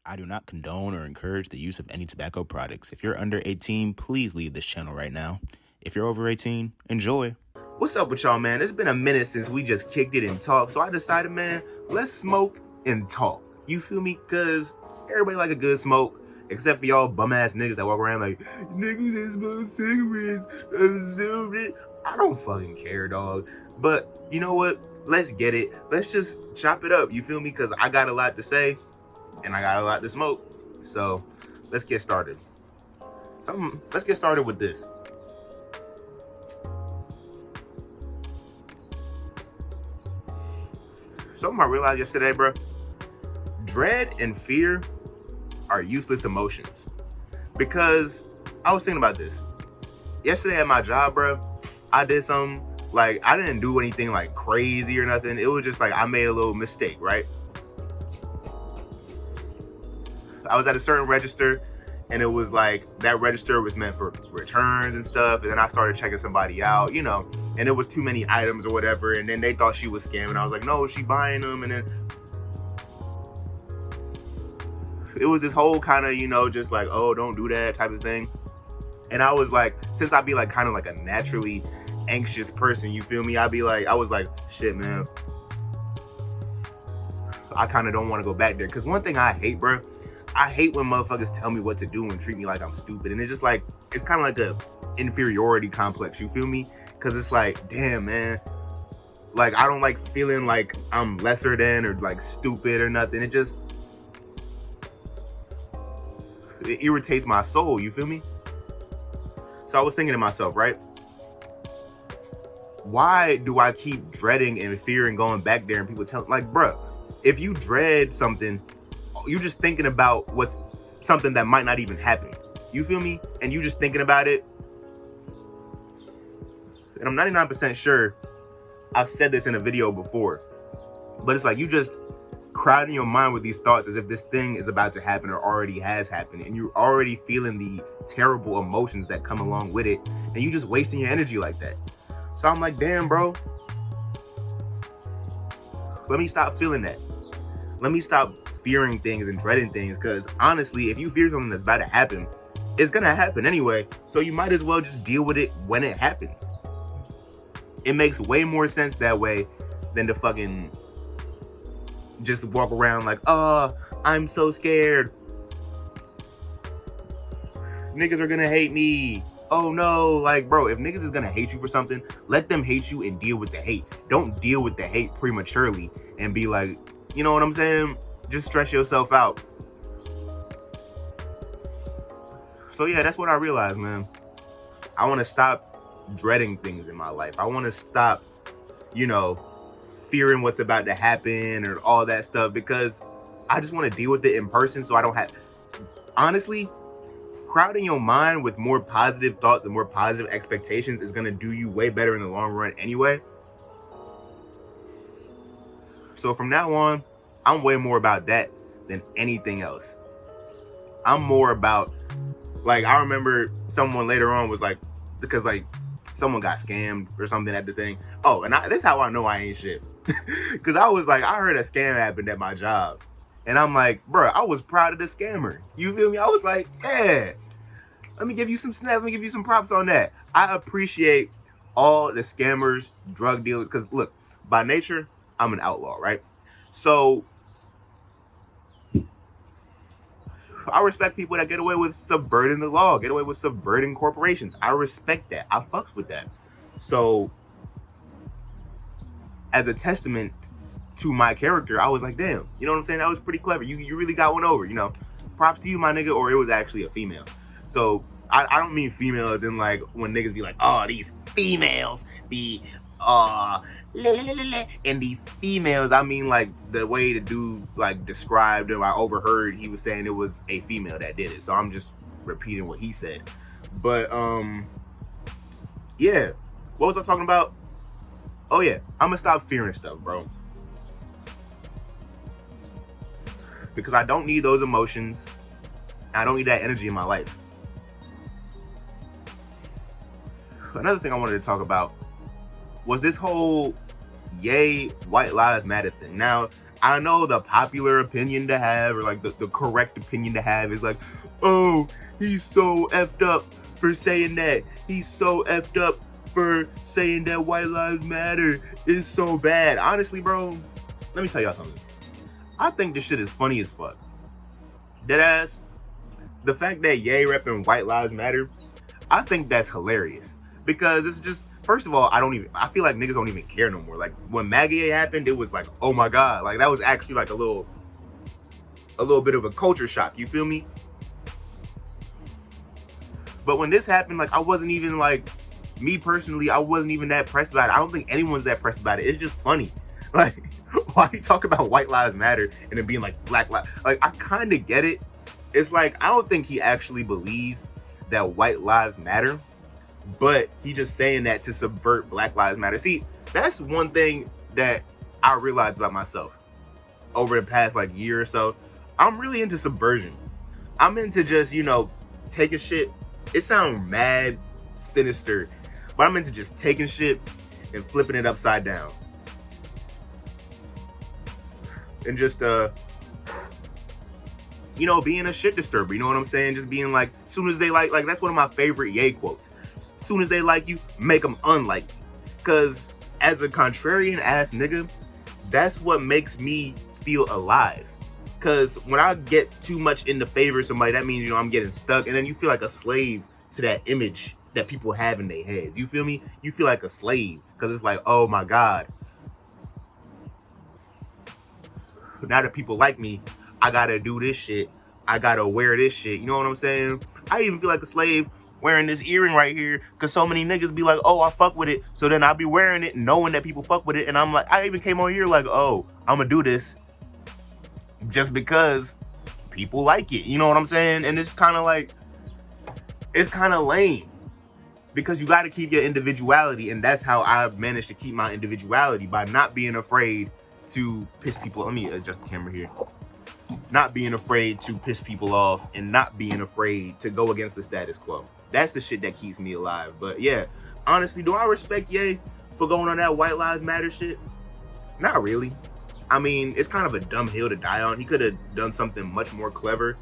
I do not condone or encourage the use of any tobacco products. If you're under 18, please leave this channel right now. If you're over 18, enjoy. What's up with y'all, man? It's been a minute since we just kicked it and talked, so I decided, man, let's smoke and talk. You feel me? Because everybody like a good smoke, except for y'all bum-ass niggas that walk around like, niggas that smoke cigarettes. I don't fucking care, dog. But you know what? Let's get it. Let's just chop it up. You feel me? Because I got a lot to say, and I got a lot to smoke. So let's get started. Let's get started with this. Something I realized yesterday, bro. Dread and fear are useless emotions. Because I was thinking about this. Yesterday at my job, bro, I did something, like, I didn't do anything like crazy or nothing. It was just like I made a little mistake, right? I was at a certain register, and it was like that register was meant for returns and stuff. And then I started checking somebody out, you know, and it was too many items or whatever. And then they thought she was scamming. I was like, no, she buying them. And then it was this whole kind of, you know, just like, oh, don't do that type of thing. And I was like, since I'd be like kind of like a naturally anxious person, you feel me? I was like, shit, man, I kind of don't want to go back there. Because one thing I hate, bro, I hate when motherfuckers tell me what to do and treat me like I'm stupid. And it's just like, it's kind of like a inferiority complex, you feel me? Because it's like, damn, man, like, I don't like feeling like I'm lesser than or like stupid or nothing. It irritates my soul, you feel me? So I was thinking to myself, right? Why do I keep dreading and fearing going back there and people tell, like, bruh, if you dread something, you're just thinking about what's something that might not even happen. You feel me? And you just thinking about it. And I'm 99% sure I've said this in a video before, but it's like you just crowding your mind with these thoughts as if this thing is about to happen or already has happened, and you're already feeling the terrible emotions that come along with it, and you just wasting your energy like that. So I'm like, damn, bro, let me stop feeling that. Let me stop fearing things and dreading things, because honestly, if you fear something that's about to happen, it's gonna happen anyway, so you might as well just deal with it when it happens. It makes way more sense that way than to fucking just walk around like, oh, I'm so scared. Niggas are gonna hate me. Oh no, like, bro, if niggas is gonna hate you for something, let them hate you and deal with the hate. Don't deal with the hate prematurely and be like, you know what I'm saying? Just stress yourself out. So yeah, that's what I realized, man. I want to stop dreading things in my life. I want to stop, you know, fearing what's about to happen or all that stuff, because I just want to deal with it in person, so I don't have, honestly, crowding your mind with more positive thoughts and more positive expectations is going to do you way better in the long run anyway. So from now on, I'm way more about that than anything else. I'm more about, like, I remember someone later on was like, because like someone got scammed or something at the thing. Oh, and that's how I know I ain't shit. Because I was like, I heard a scam happened at my job. And I'm like, bro, I was proud of the scammer. You feel me? I was like, yeah, let me give you some snaps. Let me give you some props on that. I appreciate all the scammers, drug dealers. Because look, by nature, I'm an outlaw, right? So I respect people that get away with subverting the law, get away with subverting corporations. I respect that. I fucks with that. So as a testament to my character, I was like, damn, you know what I'm saying? That was pretty clever. You really got one over, you know? Props to you, my nigga. Or it was actually a female. So I don't mean females in like when niggas be like, oh, these females be and these females, I mean like the way the dude like described him, I overheard he was saying it was a female that did it. So I'm just repeating what he said. But yeah, what was I talking about? Oh yeah, I'm gonna stop fearing stuff, bro, because I don't need those emotions. I don't need that energy in my life. Another thing I wanted to talk about was this whole yay White Lives Matter thing. Now, I know the popular opinion to have, or like the correct opinion to have, is like, oh, he's so effed up for saying that. He's so effed up for saying that white lives matter is so bad. Honestly, bro, let me tell y'all something. I think this shit is funny as fuck. Deadass. The fact that Ye repping white lives matter, I think that's hilarious. Because it's just, first of all, I feel like niggas don't even care no more. Like when Maggie happened, it was like, oh my God. Like that was actually like a little bit of a culture shock. You feel me? But when this happened, like I wasn't even like, me personally, I wasn't even that pressed about it. I don't think anyone's that pressed about it. It's just funny. Like, why you talk about white lives matter and then being like black lives? Like, I kind of get it. It's like, I don't think he actually believes that white lives matter, but he just saying that to subvert black lives matter. See, that's one thing that I realized about myself over the past like year or so. I'm really into subversion. I'm into just, taking shit. It sounds mad sinister, but I'm into just taking shit and flipping it upside down. And just, being a shit disturber, you know what I'm saying? Just being like, soon as they like that's one of my favorite Ye quotes. Soon as they like you, make them unlike you. Because as a contrarian ass nigga, that's what makes me feel alive. Because when I get too much into favor of somebody, that means, I'm getting stuck. And then you feel like a slave to that image that people have in their heads. You feel me? You feel like a slave. Because it's like, oh my God. Now that people like me, I gotta do this shit. I gotta wear this shit. You know what I'm saying? I even feel like a slave wearing this earring right here, because so many niggas be like, oh, I fuck with it. So then I'll be wearing it knowing that people fuck with it. And I'm like, I even came on here like, oh, I'm gonna do this just because people like it. You know what I'm saying? And it's kind of like, it's kind of lame, because you got to keep your individuality. And that's how I've managed to keep my individuality, by not being afraid to piss people. Let me adjust the camera here. Not being afraid to piss people off, and not being afraid to go against the status quo. That's the shit that keeps me alive. But yeah, honestly, do I respect Ye for going on that white lives matter shit? Not really. I mean, it's kind of a dumb hill to die on. He could have done something much more clever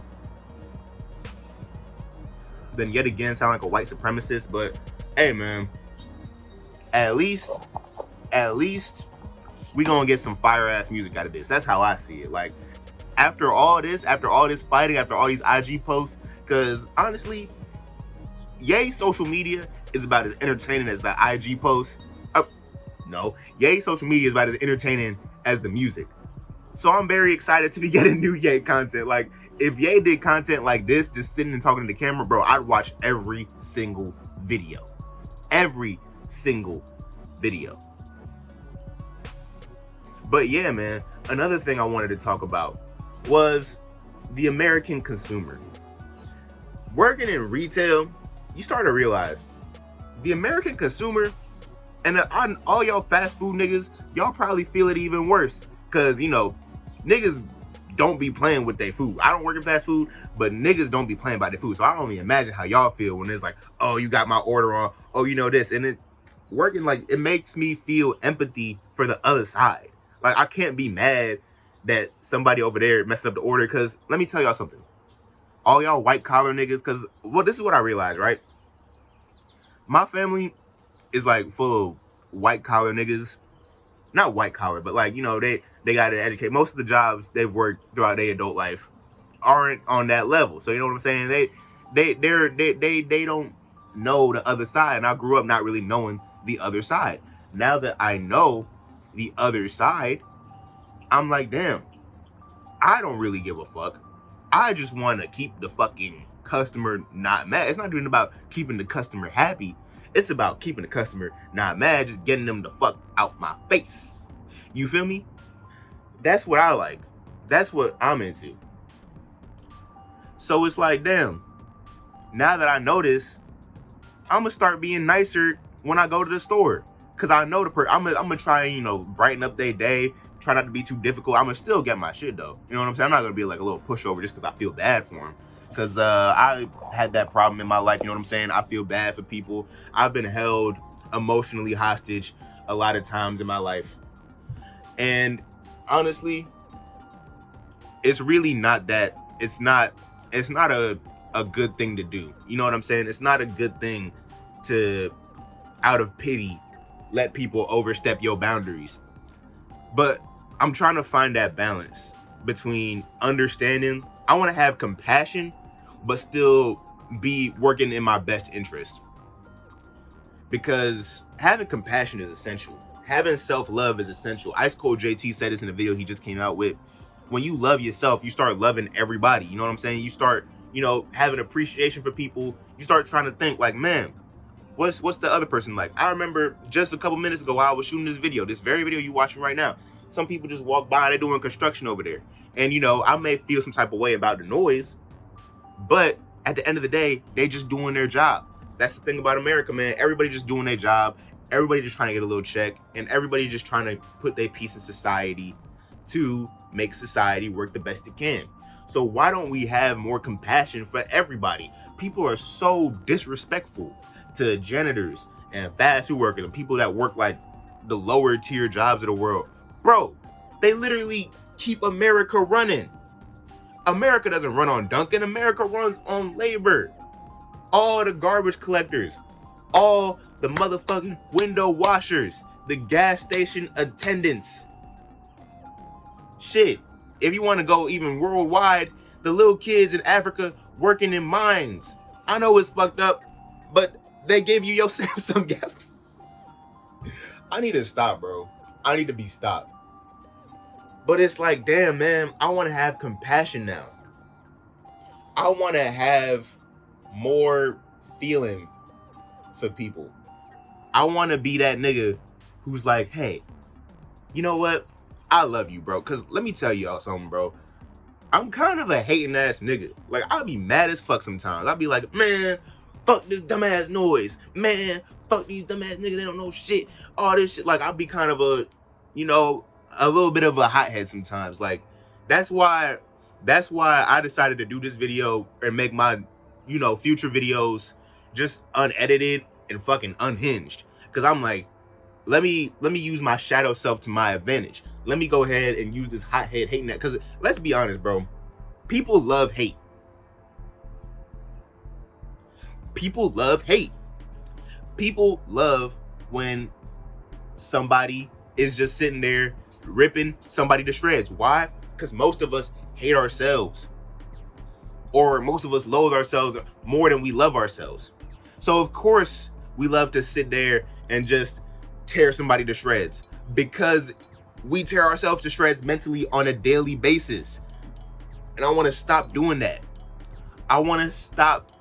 than yet again sound like a white supremacist. But hey, man, at least we gonna get some fire ass music out of this. That's how I see it. Like, after all this fighting, after all these IG posts, because honestly, Ye's social media is about as entertaining as the IG posts. No, Ye's social media is about as entertaining as the music. So I'm very excited to be getting new Ye content. Like, if Ye did content like this, just sitting and talking to the camera, bro, I'd watch every single video. Every single video. But yeah, man, another thing I wanted to talk about was the American consumer. Working in retail, you start to realize the American consumer, and all y'all fast food niggas, y'all probably feel it even worse. Because, niggas don't be playing with their food. I don't work in fast food, but niggas don't be playing by their food. So I only imagine how y'all feel when it's like, oh, you got my order on, oh, this. And it working, like, it makes me feel empathy for the other side. Like, I can't be mad that somebody over there messed up the order, because let me tell y'all something. All y'all white collar niggas, because, well, this is what I realized, right? My family is like full of white collar niggas. Not white collar, but like, they got to educate. Most of the jobs they've worked throughout their adult life aren't on that level. So you know what I'm saying? They don't know the other side. And I grew up not really knowing the other side. Now that I know the other side, I'm like, damn, I don't really give a fuck. I just want to keep the fucking customer not mad. It's not even about keeping the customer happy. It's about keeping the customer not mad, just getting them the fuck out my face. You feel me? That's what I like. That's what I'm into. So it's like, damn, now that I know this, I'm gonna start being nicer when I go to the store. Cause I know I'm gonna try and, brighten up their day, try not to be too difficult. I'm gonna still get my shit though. You know what I'm saying? I'm not gonna be like a little pushover just cause I feel bad for them. Cause I had that problem in my life, you know what I'm saying? I feel bad for people. I've been held emotionally hostage a lot of times in my life. And honestly, it's really not that. It's not a good thing to do. You know what I'm saying? It's not a good thing to, out of pity, let people overstep your boundaries. But I'm trying to find that balance between understanding. I want to have compassion, but still be working in my best interest. Because having compassion is essential. Having self-love is essential. Ice Cold JT said this in a video he just came out with. When you love yourself, you start loving everybody. You know what I'm saying? You start, having appreciation for people. You start trying to think like, man, what's the other person like? I remember just a couple minutes ago while I was shooting this very video you watching right now. Some people just walk by, they're doing construction over there. And I may feel some type of way about the noise, but at the end of the day, they just doing their job. That's the thing about America, man. Everybody just doing their job. Everybody just trying to get a little check, and everybody just trying to put their piece in society to make society work the best it can. So why don't we have more compassion for everybody? People are so disrespectful to janitors and fast food workers and people that work like the lower tier jobs of the world. Bro, they literally keep America running. America doesn't run on Dunkin'. America runs on labor. All the garbage collectors, all the motherfucking window washers, the gas station attendants. Shit, if you want to go even worldwide, the little kids in Africa working in mines. I know it's fucked up, but they give you your Samsung Galaxy. I need to stop, bro. I need to be stopped. But it's like, damn, man, I want to have compassion now. I want to have more feeling for people. I want to be that nigga who's like, hey, you know what? I love you, bro. Because let me tell y'all something, bro. I'm kind of a hating ass nigga. Like, I'll be mad as fuck sometimes. I'll be like, man, fuck this dumbass noise. Man, fuck these dumbass niggas. They don't know shit. All this shit. Like, I'll be kind of a little bit of a hothead sometimes. Like, that's why I decided to do this video and make my, future videos just unedited and fucking unhinged. Because I'm like, let me use my shadow self to my advantage. Let me go ahead and use this hothead hating that. Because let's be honest, bro. People love hate. People love hate. People love when somebody is just sitting there ripping somebody to shreds. Why? Because most of us hate ourselves. Or most of us loathe ourselves more than we love ourselves. So of course we love to sit there and just tear somebody to shreds, because we tear ourselves to shreds mentally on a daily basis. And I want to stop doing that. I want to stop,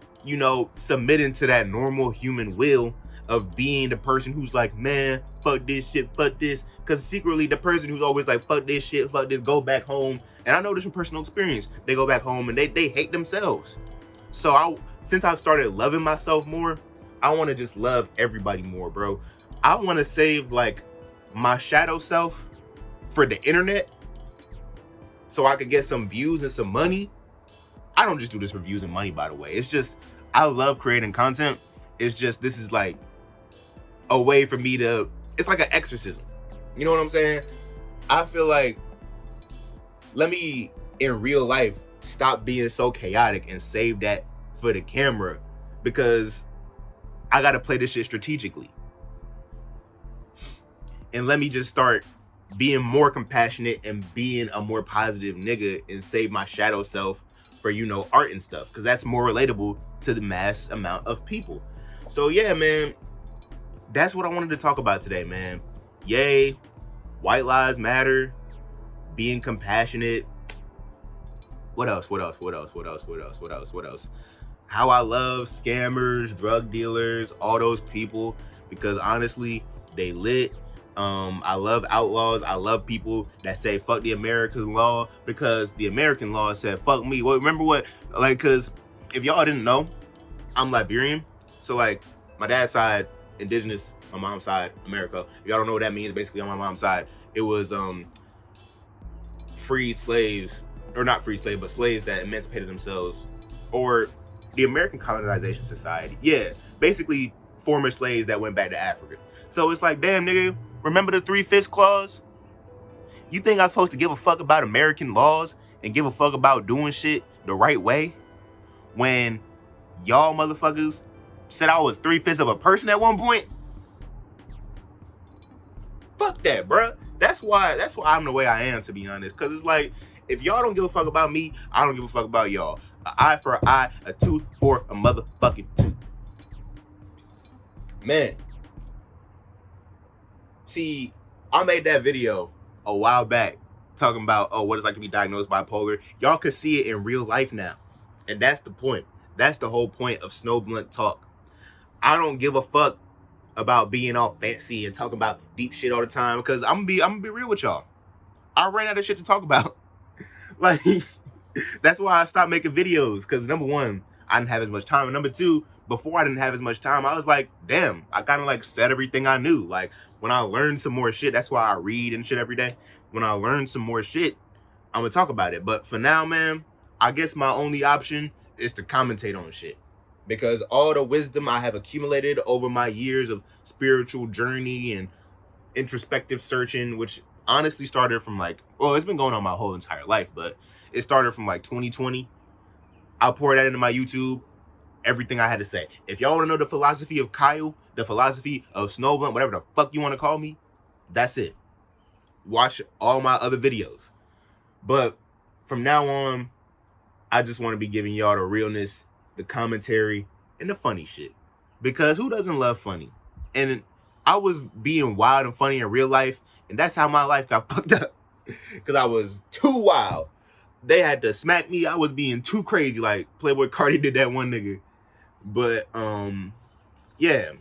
submitting to that normal human will of being the person who's like, man, fuck this shit, fuck this. Because secretly the person who's always like, fuck this shit, fuck this, go back home. And I know this from personal experience. They go back home and they hate themselves. So since I've started loving myself more, I want to just love everybody more, bro. I want to save like my shadow self for the internet so I could get some views and some money. I don't just do this for views and money, by the way. It's just, I love creating content. It's just, this is like a way for me to, it's like an exorcism. You know what I'm saying? I feel like, let me, in real life, stop being so chaotic and save that for the camera, because I got to play this shit strategically. And let me just start being more compassionate and being a more positive nigga and save my shadow self for, art and stuff. Because that's more relatable to the mass amount of people. So yeah, man, that's what I wanted to talk about today, man. Yay, white lives matter, being compassionate. What else? How I love scammers, drug dealers, all those people, because honestly, they lit. I love outlaws. I love people that say fuck the American law, because the American law said fuck me. Well, remember what, because if y'all didn't know, I'm Liberian. So like, my dad's side, indigenous, my mom's side, America. If y'all don't know what that means, basically on my mom's side, it was free slaves, or not free slaves, but slaves that emancipated themselves, or the American Colonization Society. Yeah, basically former slaves that went back to Africa. So it's like, damn, nigga, remember the 3/5 clause? You think I'm supposed to give a fuck about American laws and give a fuck about doing shit the right way when y'all motherfuckers said I was 3/5 of a person at one point? Fuck that, bruh. That's why I'm the way I am, to be honest. Cause it's like, if y'all don't give a fuck about me, I don't give a fuck about y'all. An eye for an eye, a tooth for a motherfucking tooth. Man. See, I made that video a while back talking about, oh, what it's like to be diagnosed bipolar. Y'all could see it in real life now. And that's the point. That's the whole point of Snow Blunt Talk. I don't give a fuck about being all fancy and talking about deep shit all the time, because I'm gonna be real with y'all. I ran out of shit to talk about. Like, that's why I stopped making videos, because number one, I didn't have as much time, and number two, before I didn't have as much time, I was like, damn, I kind of like said everything I knew. Like, when I learned some more shit, that's why I read and shit every day. When I learn some more shit, I'm gonna talk about it. But for now, man, I guess my only option is to commentate on shit, because all the wisdom I have accumulated over my years of spiritual journey and introspective searching, which honestly started from like, well, it's been going on my whole entire life, but it started from like 2020. I'll pour that into my YouTube, everything I had to say. If y'all want to know the philosophy of Kyle, the philosophy of Snow Blunt, whatever the fuck you want to call me, that's it. Watch all my other videos. But from now on, I just want to be giving y'all the realness, the commentary, and the funny shit. Because who doesn't love funny? And I was being wild and funny in real life, and that's how my life got fucked up. Because I was too wild. They had to smack me. I was being too crazy, like Playboy Cardi did that one nigga. But yeah,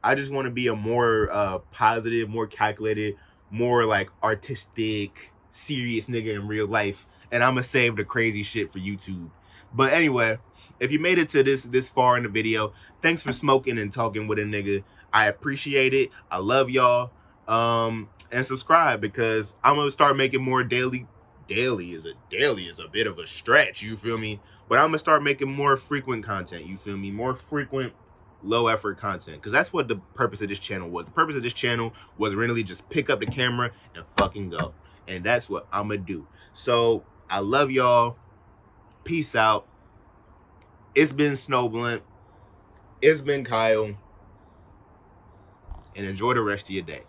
I just want to be a more positive, more calculated, more like artistic, serious nigga in real life, and I'm gonna save the crazy shit for YouTube. But anyway, if you made it to this far in the video, thanks for smoking and talking with a nigga. I appreciate it. I love y'all. And subscribe, because I'm gonna start making more daily. Daily is a bit of a stretch, you feel me? But I'm gonna start making more frequent content, you feel me? More frequent, low effort content, because that's what the purpose of this channel was. The purpose of this channel was really just pick up the camera and fucking go, and that's what I'm gonna do. So I love y'all. Peace out. It's been Snow Blunt. It's been Kyle, and enjoy the rest of your day.